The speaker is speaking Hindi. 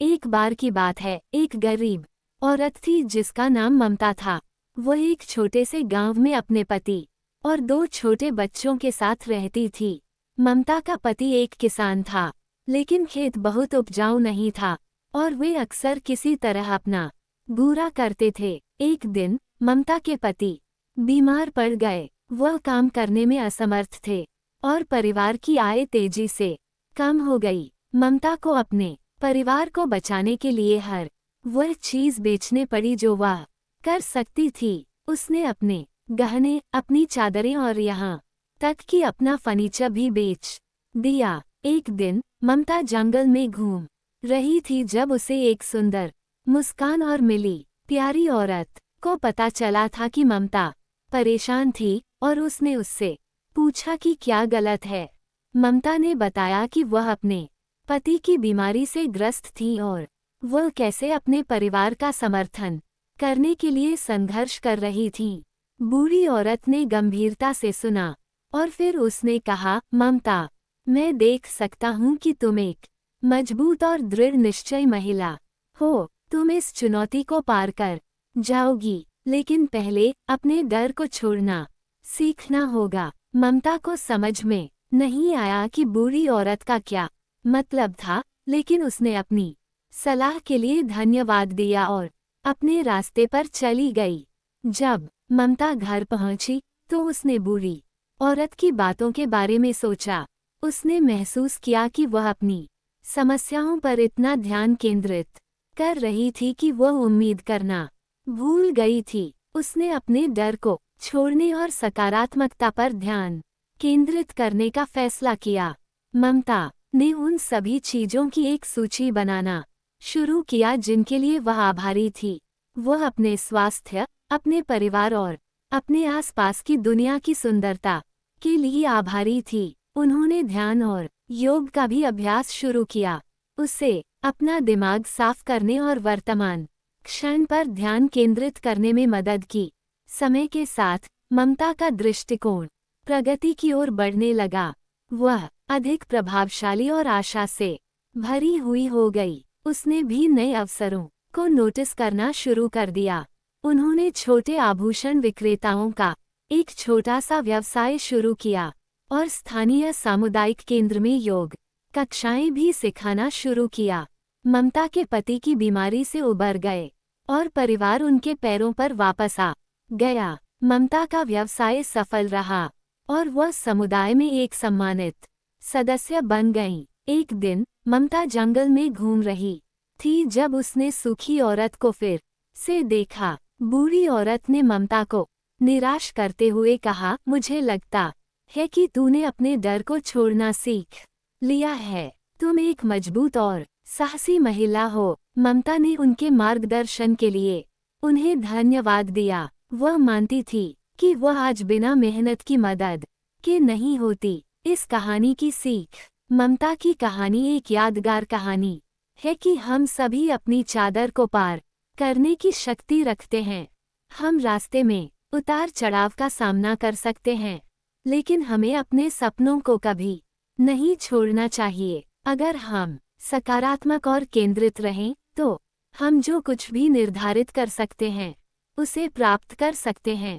एक बार की बात है, एक गरीब औरत थी जिसका नाम ममता था। वह एक छोटे से गांव में अपने पति और 2 छोटे बच्चों के साथ रहती थी। ममता का पति एक किसान था, लेकिन खेत बहुत उपजाऊ नहीं था और वे अक्सर किसी तरह अपना बुरा करते थे। एक दिन ममता के पति बीमार पड़ गए। वह काम करने में असमर्थ थे और परिवार की आय तेजी से कम हो गई। ममता को अपने परिवार को बचाने के लिए हर वह चीज बेचने पड़ी जो वह कर सकती थी। उसने अपने गहने, अपनी चादरें और यहाँ तक कि अपना फर्नीचर भी बेच दिया। एक दिन ममता जंगल में घूम रही थी जब उसे एक सुंदर मुस्कान और मिली। प्यारी औरत को पता चला था कि ममता परेशान थी और उसने उससे पूछा कि क्या गलत है। ममता ने बताया कि वह अपने पति की बीमारी से ग्रस्त थी और वह कैसे अपने परिवार का समर्थन करने के लिए संघर्ष कर रही थी। बूढ़ी औरत ने गंभीरता से सुना और फिर उसने कहा, ममता, मैं देख सकता हूँ कि तुम एक मजबूत और दृढ़ निश्चय महिला हो। तुम इस चुनौती को पार कर जाओगी, लेकिन पहले अपने डर को छोड़ना सीखना होगा। ममता को समझ में नहीं आया कि बूढ़ी औरत का क्या मतलब था, लेकिन उसने अपनी सलाह के लिए धन्यवाद दिया और अपने रास्ते पर चली गई। जब ममता घर पहुंची तो उसने बूढ़ी औरत की बातों के बारे में सोचा। उसने महसूस किया कि वह अपनी समस्याओं पर इतना ध्यान केंद्रित कर रही थी कि वह उम्मीद करना भूल गई थी। उसने अपने डर को छोड़ने और सकारात्मकता पर ध्यान केंद्रित करने का फैसला किया। ममता ने उन सभी चीजों की एक सूची बनाना शुरू किया जिनके लिए वह आभारी थी। वह अपने स्वास्थ्य, अपने परिवार और अपने आसपास की दुनिया की सुंदरता के लिए आभारी थी। उन्होंने ध्यान और योग का भी अभ्यास शुरू किया। उसे अपना दिमाग साफ करने और वर्तमान क्षण पर ध्यान केंद्रित करने में मदद की। समय के साथ ममता का दृष्टिकोण प्रगति की ओर बढ़ने लगा। वह अधिक प्रभावशाली और आशा से भरी हुई हो गई। उसने भी नए अवसरों को नोटिस करना शुरू कर दिया। उन्होंने छोटे आभूषण विक्रेताओं का एक छोटा सा व्यवसाय शुरू किया और स्थानीय सामुदायिक केंद्र में योग कक्षाएं भी सिखाना शुरू किया। ममता के पति की बीमारी से उबर गए और परिवार उनके पैरों पर वापस आ गया। ममता का व्यवसाय सफल रहा और वह समुदाय में एक सम्मानित सदस्य बन गईं। एक दिन ममता जंगल में घूम रही थी जब उसने सूखी औरत को फिर से देखा। बूढ़ी औरत ने ममता को निराश करते हुए कहा, मुझे लगता है कि तूने अपने डर को छोड़ना सीख लिया है। तुम एक मजबूत और साहसी महिला हो। ममता ने उनके मार्गदर्शन के लिए उन्हें धन्यवाद दिया। वह मानती थी कि वह आज बिना मेहनत की मदद के नहीं होती। इस कहानी की सीख, ममता की कहानी एक यादगार कहानी है कि हम सभी अपनी चादर को पार करने की शक्ति रखते हैं। हम रास्ते में उतार चढ़ाव का सामना कर सकते हैं, लेकिन हमें अपने सपनों को कभी नहीं छोड़ना चाहिए। अगर हम सकारात्मक और केंद्रित रहें, तो हम जो कुछ भी निर्धारित कर सकते हैं, उसे प्राप्त कर सकते हैं।